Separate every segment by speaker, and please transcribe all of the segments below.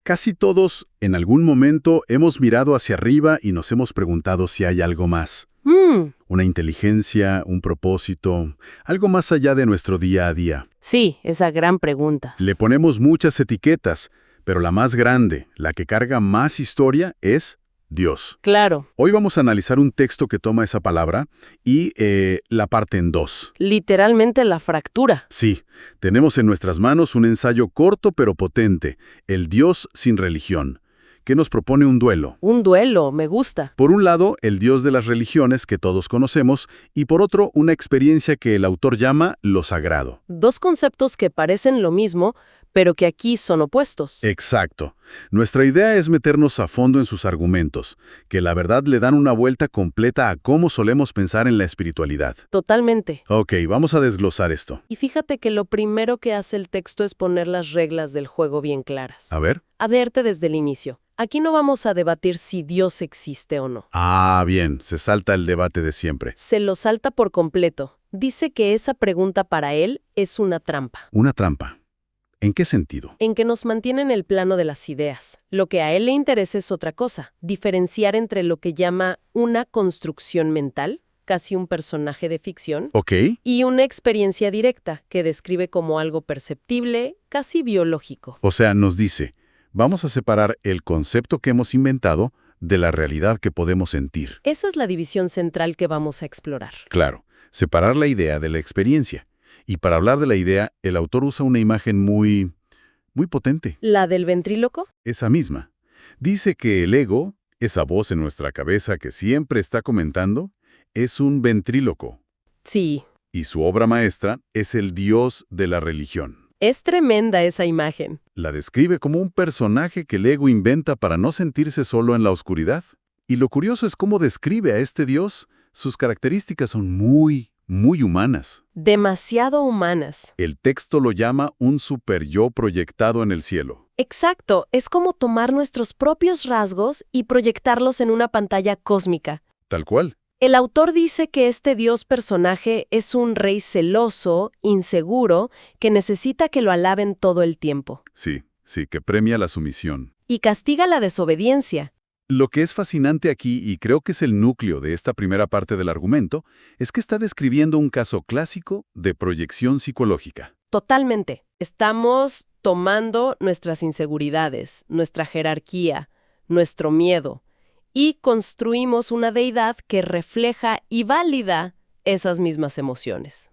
Speaker 1: Casi todos, en algún momento, hemos mirado hacia arriba y nos hemos preguntado si hay algo más. Una inteligencia, un propósito, algo más allá de nuestro día a día.
Speaker 2: Sí, esa gran pregunta.
Speaker 1: Le ponemos muchas etiquetas, pero la más grande, la que carga más historia, es Dios.
Speaker 2: Claro,
Speaker 1: Hoy vamos a analizar un texto que toma esa palabra y la parte en dos.
Speaker 2: literalmente la fractura.
Speaker 1: Sí, tenemos en nuestras manos un ensayo corto pero potente, El Dios sin religión, que nos propone un duelo.
Speaker 2: Un duelo, me gusta.
Speaker 1: Por un lado, el Dios de las religiones que todos conocemos, y por otro, una experiencia que el autor llama lo sagrado.
Speaker 2: Dos conceptos que parecen lo mismo, pero que aquí son opuestos.
Speaker 1: Exacto. Nuestra idea es meternos a fondo en sus argumentos, que la verdad le dan una vuelta completa a cómo solemos pensar en la espiritualidad.
Speaker 2: Totalmente.
Speaker 1: Ok, vamos a desglosar esto.
Speaker 2: Y fíjate que lo primero que hace el texto es poner las reglas del juego bien claras.
Speaker 1: A ver.
Speaker 2: Advierte desde el inicio. Aquí no vamos a debatir si Dios existe o no.
Speaker 1: Ah, bien, se salta el debate de siempre.
Speaker 2: Se lo salta por completo. Dice que esa pregunta para él es una trampa,
Speaker 1: Una trampa. ¿En qué sentido?
Speaker 2: en que nos mantiene en el plano de las ideas. Lo que a él le interesa es otra cosa, diferenciar entre lo que llama una construcción mental, casi un personaje de ficción,
Speaker 1: Ok.
Speaker 2: y una experiencia directa, que describe como algo perceptible, casi biológico.
Speaker 1: O sea, nos dice, vamos a separar el concepto que hemos inventado de la realidad que podemos sentir.
Speaker 2: Esa es la división central que vamos a explorar.
Speaker 1: Claro, separar la idea de la experiencia. Y para hablar de la idea, el autor usa una imagen muy potente.
Speaker 2: ¿La del ventríloco?
Speaker 1: Esa misma. Dice que el ego, esa voz en nuestra cabeza que siempre está comentando, es un ventríloco.
Speaker 2: Sí.
Speaker 1: Y su obra maestra es el Dios de la religión.
Speaker 2: Es tremenda esa imagen.
Speaker 1: La describe como un personaje que el ego inventa para no sentirse solo en la oscuridad. Y lo curioso es cómo describe a este Dios. Sus características son muy humanas.
Speaker 2: Demasiado humanas.
Speaker 1: El texto lo llama un superyo proyectado en el cielo.
Speaker 2: Exacto, es como tomar nuestros propios rasgos y proyectarlos en una pantalla cósmica.
Speaker 1: Tal cual.
Speaker 2: El autor dice que este Dios personaje es un rey celoso, inseguro, que necesita que lo alaben todo el tiempo.
Speaker 1: Sí, que premia la sumisión.
Speaker 2: Y castiga la desobediencia.
Speaker 1: Lo que es fascinante aquí, y creo que es el núcleo de esta primera parte del argumento, es que está describiendo un caso clásico de proyección psicológica.
Speaker 2: Totalmente. Estamos tomando nuestras inseguridades, nuestra jerarquía, nuestro miedo, y construimos una deidad que refleja y valida esas mismas emociones.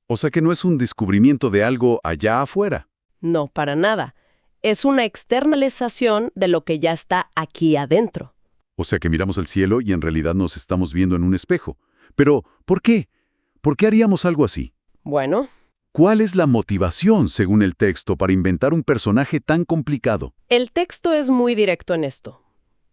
Speaker 1: O sea que no es un descubrimiento de algo allá afuera.
Speaker 2: No, para nada. Es una externalización de lo que ya está aquí adentro.
Speaker 1: O sea que miramos al cielo y en realidad nos estamos viendo en un espejo. Pero, ¿por qué? ¿Por qué haríamos algo así?
Speaker 2: Bueno,
Speaker 1: ¿Cuál es la motivación, según el texto, para inventar un personaje tan complicado?
Speaker 2: el texto es muy directo en esto.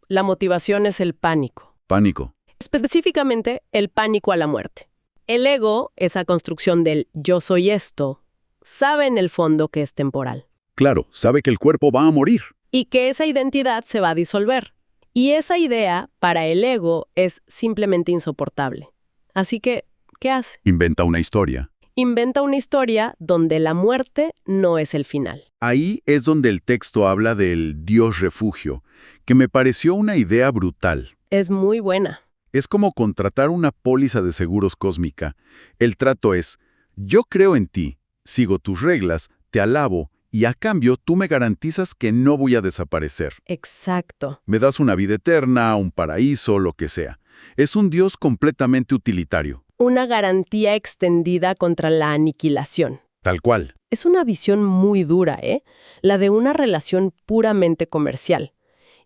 Speaker 2: La motivación es el pánico.
Speaker 1: Pánico.
Speaker 2: Específicamente, el pánico a la muerte. El ego, esa construcción del yo soy esto, sabe en el fondo que es temporal.
Speaker 1: Claro, sabe que el cuerpo va a morir.
Speaker 2: Y que esa identidad se va a disolver. Y esa idea, para el ego, es simplemente insoportable. Así que, ¿qué hace?
Speaker 1: Inventa una historia.
Speaker 2: Inventa una historia donde la muerte no es el final.
Speaker 1: Ahí es donde el texto habla del Dios refugio, que me pareció una idea brutal.
Speaker 2: Es muy buena.
Speaker 1: Es como contratar una póliza de seguros cósmica. El trato es, yo creo en ti, sigo tus reglas, te alabo, y a cambio tú me garantizas que no voy a desaparecer.
Speaker 2: Exacto.
Speaker 1: Me das una vida eterna, un paraíso, lo que sea. Es un Dios completamente utilitario.
Speaker 2: Una garantía extendida contra la aniquilación.
Speaker 1: Tal cual.
Speaker 2: Es una visión muy dura, ¿eh? La de una relación puramente comercial.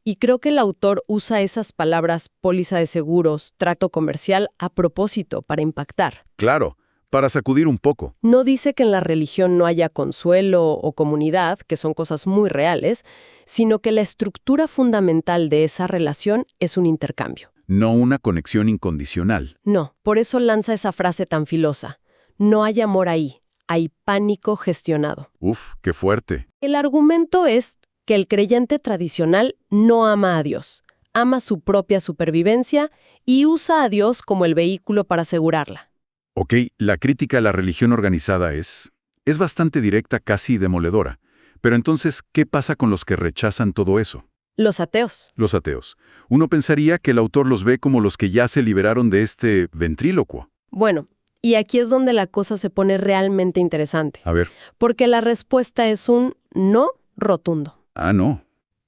Speaker 2: Y creo que el autor usa esas palabras póliza de seguros, trato comercial, a propósito, para impactar.
Speaker 1: Claro, para sacudir un poco.
Speaker 2: No dice que en la religión no haya consuelo o comunidad, que son cosas muy reales, sino que la estructura fundamental de esa relación es un intercambio.
Speaker 1: No una conexión incondicional.
Speaker 2: No, por eso lanza esa frase tan filosa. No hay amor ahí, hay pánico gestionado.
Speaker 1: Uf, qué fuerte.
Speaker 2: El argumento es que el creyente tradicional no ama a Dios, ama su propia supervivencia y usa a Dios como el vehículo para asegurarla.
Speaker 1: Ok, la crítica a la religión organizada es bastante directa, casi demoledora. Pero entonces, ¿qué pasa con los que rechazan todo eso?
Speaker 2: Los ateos.
Speaker 1: Los ateos. Uno pensaría que el autor los ve como los que ya se liberaron de este ventrílocuo.
Speaker 2: Bueno, y aquí es donde la cosa se pone realmente interesante,
Speaker 1: A ver.
Speaker 2: porque la respuesta es un no rotundo.
Speaker 1: Ah, no.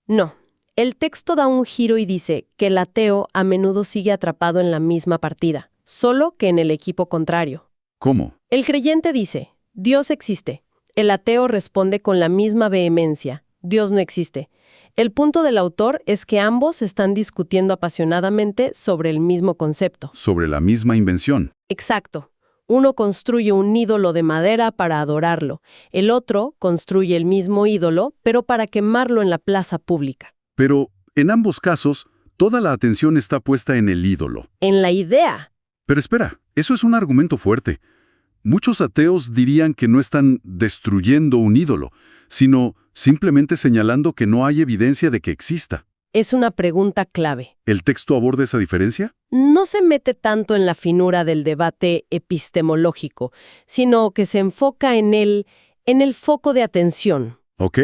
Speaker 2: No. El texto da un giro y dice que el ateo a menudo sigue atrapado en la misma partida, solo que en el equipo contrario.
Speaker 1: ¿Cómo?
Speaker 2: El creyente dice, Dios existe. El ateo responde con la misma vehemencia, Dios no existe. El punto del autor es que ambos están discutiendo apasionadamente sobre el mismo concepto.
Speaker 1: Sobre la misma invención.
Speaker 2: Exacto. Uno construye un ídolo de madera para adorarlo. El otro construye el mismo ídolo, pero para quemarlo en la plaza pública.
Speaker 1: Pero, en ambos casos, toda la atención está puesta en el ídolo.
Speaker 2: En la idea.
Speaker 1: Pero espera, eso es un argumento fuerte. Muchos ateos dirían que no están destruyendo un ídolo, sino simplemente señalando que no hay evidencia de que exista.
Speaker 2: Es una pregunta clave.
Speaker 1: ¿El texto aborda esa diferencia?
Speaker 2: No se mete tanto en la finura del debate epistemológico, sino que se enfoca en el foco de atención.
Speaker 1: ¿Ok?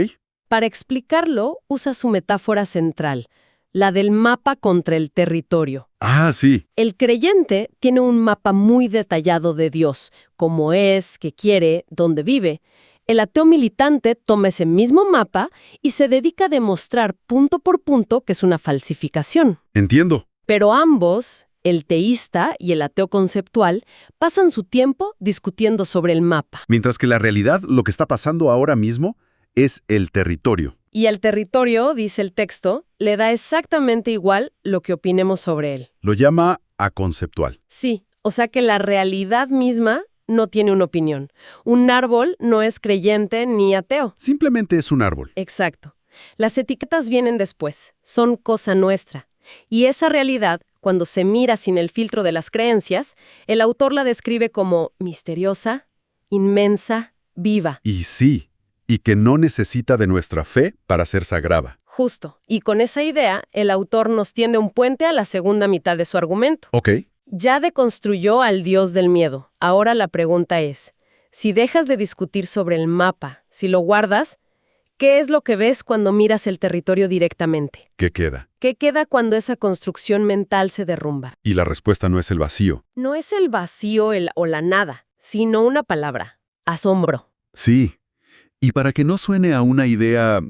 Speaker 2: Para explicarlo, usa su metáfora central, la del mapa contra el territorio.
Speaker 1: Ah, sí.
Speaker 2: El creyente tiene un mapa muy detallado de Dios, cómo es, qué quiere, dónde vive. El ateo militante toma ese mismo mapa y se dedica a demostrar punto por punto que es una falsificación.
Speaker 1: Entiendo.
Speaker 2: Pero ambos, el teísta y el ateo conceptual, pasan su tiempo discutiendo sobre el mapa.
Speaker 1: Mientras que la realidad, lo que está pasando ahora mismo, es el territorio.
Speaker 2: Y al territorio, dice el texto, le da exactamente igual lo que opinemos sobre él.
Speaker 1: Lo llama aconceptual.
Speaker 2: Sí, o sea que la realidad misma no tiene una opinión. Un árbol no es creyente ni ateo.
Speaker 1: Simplemente es un árbol.
Speaker 2: Exacto. Las etiquetas vienen después, son cosa nuestra. Y esa realidad, cuando se mira sin el filtro de las creencias, el autor la describe como misteriosa, inmensa, viva.
Speaker 1: Y sí, y que no necesita de nuestra fe para ser sagrada.
Speaker 2: Justo. Y con esa idea, el autor nos tiende un puente a la segunda mitad de su argumento.
Speaker 1: Ok.
Speaker 2: Ya deconstruyó al dios del miedo. Ahora la pregunta es, si dejas de discutir sobre el mapa, si lo guardas, ¿qué es lo que ves cuando miras el territorio directamente?
Speaker 1: ¿Qué queda?
Speaker 2: ¿Qué queda cuando esa construcción mental se derrumba?
Speaker 1: Y la respuesta no es el vacío.
Speaker 2: No es el vacío o la nada, sino una palabra, asombro.
Speaker 1: Sí. Y para que no suene a una idea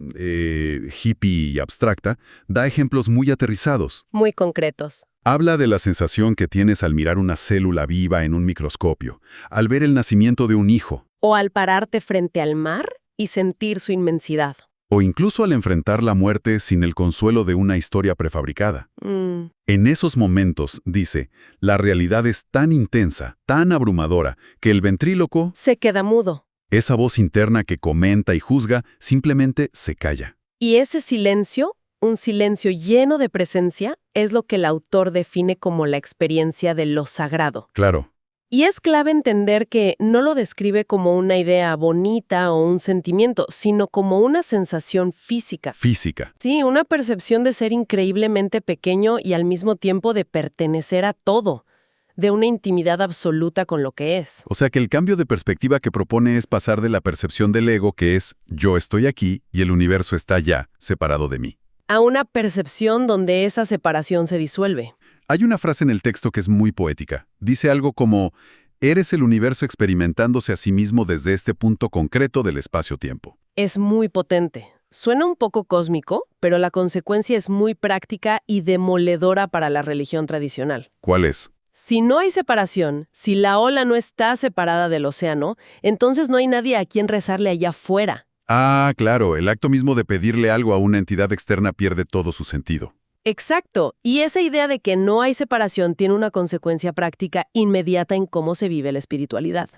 Speaker 1: hippie y abstracta, da ejemplos muy aterrizados.
Speaker 2: Muy concretos.
Speaker 1: Habla de la sensación que tienes al mirar una célula viva en un microscopio, al ver el nacimiento de un hijo,
Speaker 2: O al pararte frente al mar y sentir su inmensidad.
Speaker 1: o incluso al enfrentar la muerte sin el consuelo de una historia prefabricada. En esos momentos, dice, la realidad es tan intensa, tan abrumadora, que el ventríloco,
Speaker 2: Se queda mudo.
Speaker 1: esa voz interna que comenta y juzga, simplemente se calla.
Speaker 2: Y ese silencio, un silencio lleno de presencia, es lo que el autor define como la experiencia de lo sagrado.
Speaker 1: Claro.
Speaker 2: Y es clave entender que no lo describe como una idea bonita o un sentimiento, sino como una sensación física.
Speaker 1: Física.
Speaker 2: Sí, una percepción de ser increíblemente pequeño y al mismo tiempo de pertenecer a todo, de una intimidad absoluta con lo que es.
Speaker 1: O sea que el cambio de perspectiva que propone es pasar de la percepción del ego, que es yo estoy aquí y el universo está allá, separado de mí,
Speaker 2: A una percepción donde esa separación se disuelve.
Speaker 1: Hay una frase en el texto que es muy poética. Dice algo como, eres el universo experimentándose a sí mismo desde este punto concreto del espacio-tiempo.
Speaker 2: Es muy potente. Suena un poco cósmico, pero la consecuencia es muy práctica y demoledora para la religión tradicional.
Speaker 1: ¿Cuál es?
Speaker 2: Si no hay separación, si la ola no está separada del océano, entonces no hay nadie a quien rezarle allá afuera.
Speaker 1: Ah, claro, el acto mismo de pedirle algo a una entidad externa pierde todo su sentido.
Speaker 2: Exacto, y esa idea de que no hay separación tiene una consecuencia práctica inmediata en cómo se vive la espiritualidad.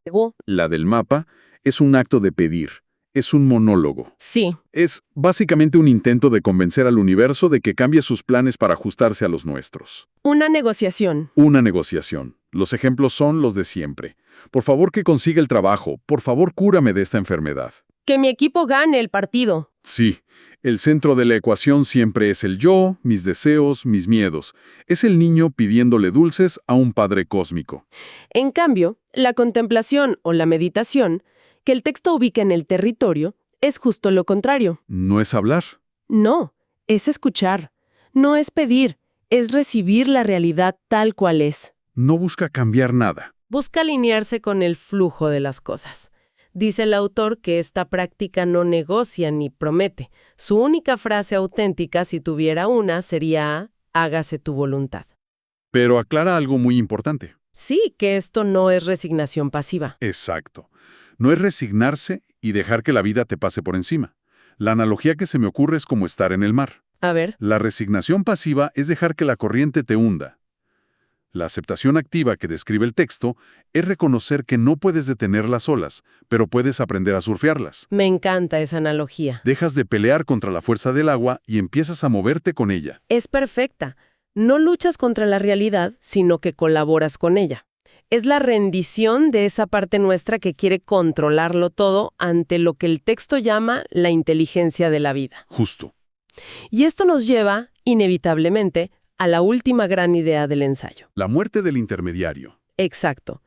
Speaker 3: La del mapa es un acto de pedir, es un monólogo.
Speaker 2: Sí,
Speaker 3: Es básicamente un intento de convencer al universo de que cambie sus planes para ajustarse a los nuestros.
Speaker 2: una negociación.
Speaker 3: Una negociación. Los ejemplos son los de siempre. Por favor que consiga el trabajo, por favor cúrame de esta enfermedad.
Speaker 2: Que mi equipo gane el partido.
Speaker 3: Sí, el centro de la ecuación siempre es el yo, mis deseos, mis miedos. Es el niño pidiéndole dulces a un padre cósmico.
Speaker 2: En cambio, la contemplación o la meditación, que el texto ubica en el territorio, Es justo lo contrario.
Speaker 3: No es hablar.
Speaker 2: No, es escuchar. No es pedir, es recibir la realidad tal cual es.
Speaker 3: No busca cambiar nada.
Speaker 2: Busca alinearse con el flujo de las cosas. Dice el autor que esta práctica no negocia ni promete. Su única frase auténtica, si tuviera una, sería «hágase tu voluntad».
Speaker 3: Pero aclara algo muy importante.
Speaker 2: Sí, que esto no es resignación pasiva.
Speaker 3: Exacto. No es resignarse y dejar que la vida te pase por encima. La analogía que se me ocurre es como estar en el mar.
Speaker 2: A ver,
Speaker 3: La resignación pasiva es dejar que la corriente te hunda. La aceptación activa que describe el texto es reconocer que no puedes detener las olas, pero puedes aprender a surfearlas.
Speaker 2: me encanta esa analogía.
Speaker 3: Dejas de pelear contra la fuerza del agua y empiezas a moverte con ella.
Speaker 2: Es perfecta. No luchas contra la realidad, sino que colaboras con ella. Es la rendición de esa parte nuestra que quiere controlarlo todo ante lo que el texto llama la inteligencia de la vida.
Speaker 3: Justo.
Speaker 2: Y esto nos lleva, inevitablemente, a la última gran idea del ensayo.
Speaker 3: La muerte del intermediario.
Speaker 2: Exacto.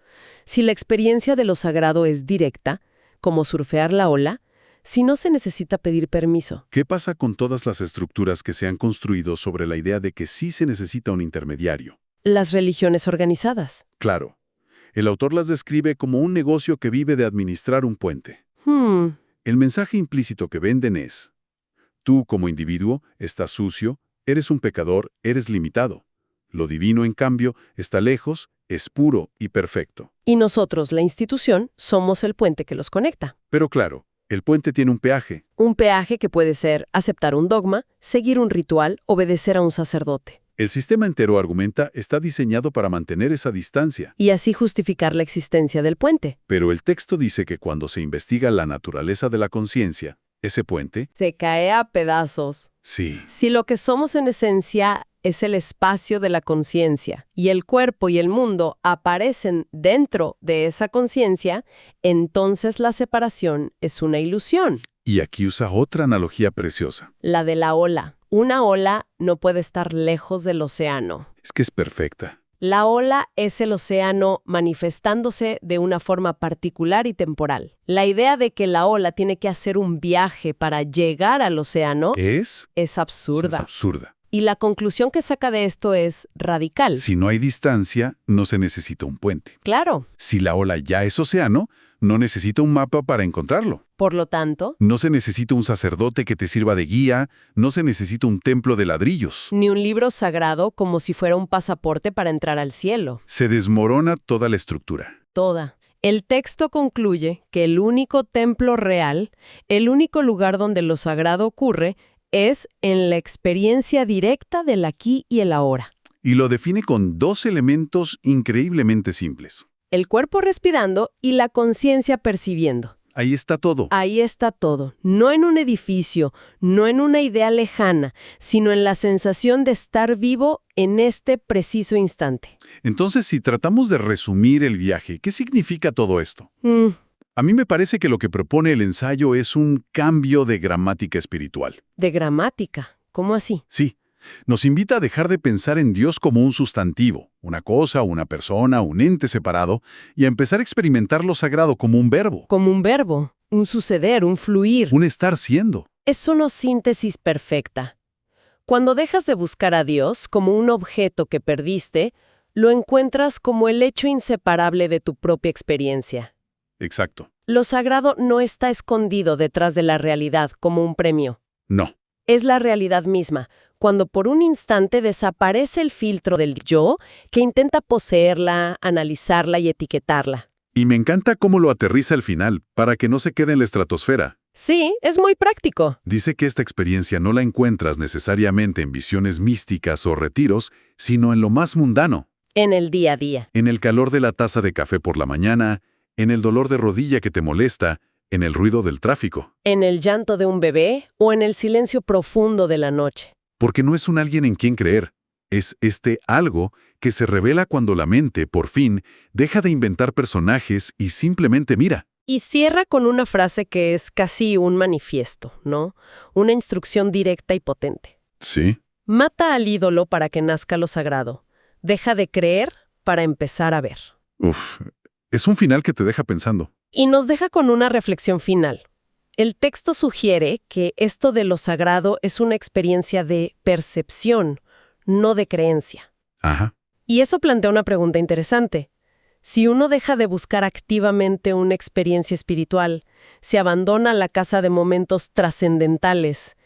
Speaker 2: Si la experiencia de lo sagrado es directa, como surfear la ola, si no se necesita pedir permiso.
Speaker 3: ¿Qué pasa con todas las estructuras que se han construido sobre la idea de que sí se necesita un intermediario?
Speaker 2: Las religiones organizadas.
Speaker 3: Claro. El autor las describe como un negocio que vive de administrar un puente. El mensaje implícito que venden es: tú, como individuo, estás sucio, eres un pecador, eres limitado. Lo divino, en cambio, está lejos, es puro y perfecto.
Speaker 2: Y nosotros, la institución, somos el puente que los conecta.
Speaker 3: Pero claro, el puente tiene un peaje.
Speaker 2: Un peaje que puede ser aceptar un dogma, seguir un ritual, obedecer a un sacerdote.
Speaker 3: El sistema entero, argumenta, está diseñado para mantener esa distancia.
Speaker 2: Y así justificar la existencia del puente.
Speaker 3: Pero el texto dice que cuando se investiga la naturaleza de la conciencia, ese puente,
Speaker 2: Se cae a pedazos.
Speaker 3: sí,
Speaker 2: Si lo que somos en esencia es el espacio de la conciencia y el cuerpo y el mundo aparecen dentro de esa conciencia, entonces la separación es una ilusión.
Speaker 3: y aquí usa otra analogía preciosa.
Speaker 2: La de la ola. Una ola no puede estar lejos del océano.
Speaker 3: Es que es perfecta.
Speaker 2: La ola es el océano manifestándose de una forma particular y temporal. La idea de que la ola tiene que hacer un viaje para llegar al océano
Speaker 3: Es
Speaker 2: absurda.
Speaker 3: absurda.
Speaker 2: Y la conclusión que saca de esto es radical.
Speaker 3: Si no hay distancia, no se necesita un puente.
Speaker 2: Claro.
Speaker 3: Si la ola ya es océano, no necesita un mapa para encontrarlo.
Speaker 2: Por lo tanto,
Speaker 3: No se necesita un sacerdote que te sirva de guía, no se necesita un templo de ladrillos.
Speaker 2: ni un libro sagrado como si fuera un pasaporte para entrar al cielo.
Speaker 3: Se desmorona toda la estructura.
Speaker 2: Toda. El texto concluye que el único templo real, el único lugar donde lo sagrado ocurre, es en la experiencia directa del aquí y el ahora.
Speaker 3: Y lo define con dos elementos increíblemente simples.
Speaker 2: El cuerpo respirando y la conciencia percibiendo.
Speaker 3: Ahí está todo.
Speaker 2: Ahí está todo, no en un edificio, no en una idea lejana, sino en la sensación de estar vivo en este preciso instante.
Speaker 3: Entonces, si tratamos de resumir el viaje, ¿qué significa todo esto? A mí me parece que lo que propone el ensayo es un cambio de gramática espiritual.
Speaker 2: De gramática, ¿cómo así?
Speaker 3: Sí, nos invita a dejar de pensar en Dios como un sustantivo, una cosa, una persona, un ente separado, y a empezar a experimentar lo sagrado como un verbo,
Speaker 2: Como un verbo, un suceder, un fluir.
Speaker 3: un estar siendo.
Speaker 2: Es una síntesis perfecta. Cuando dejas de buscar a Dios como un objeto que perdiste, lo encuentras como el hecho inseparable de tu propia experiencia.
Speaker 3: Exacto.
Speaker 2: Lo sagrado no está escondido detrás de la realidad como un premio.
Speaker 3: No.
Speaker 2: Es la realidad misma, cuando por un instante desaparece el filtro del yo que intenta poseerla, analizarla y etiquetarla.
Speaker 3: Y me encanta cómo lo aterriza al final, para que no se quede en la estratosfera.
Speaker 2: Sí, es muy práctico.
Speaker 3: Dice que esta experiencia no la encuentras necesariamente en visiones místicas o retiros, sino en lo más mundano,
Speaker 2: En el día a día.
Speaker 3: en el calor de la taza de café por la mañana, en el dolor de rodilla que te molesta, en el ruido del tráfico.
Speaker 2: En el llanto de un bebé o en el silencio profundo de la noche.
Speaker 3: Porque no es un alguien en quien creer, es este algo que se revela cuando la mente, por fin, deja de inventar personajes y simplemente mira.
Speaker 2: Y cierra con una frase que es casi un manifiesto, ¿no? Una instrucción directa y potente.
Speaker 3: Sí.
Speaker 2: Mata al ídolo para que nazca lo sagrado. Deja de creer para empezar a ver.
Speaker 3: Uf, es un final que te deja pensando.
Speaker 2: Y nos deja con una reflexión final. El texto sugiere que esto de lo sagrado es una experiencia de percepción, no de creencia.
Speaker 3: Ajá.
Speaker 2: Y eso plantea una pregunta interesante. Si uno deja de buscar activamente una experiencia espiritual, se abandona la caza de momentos trascendentales,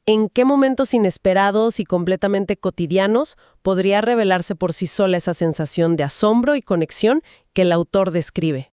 Speaker 2: ¿en qué momentos inesperados y completamente cotidianos podría revelarse por sí sola esa sensación de asombro y conexión que el autor describe?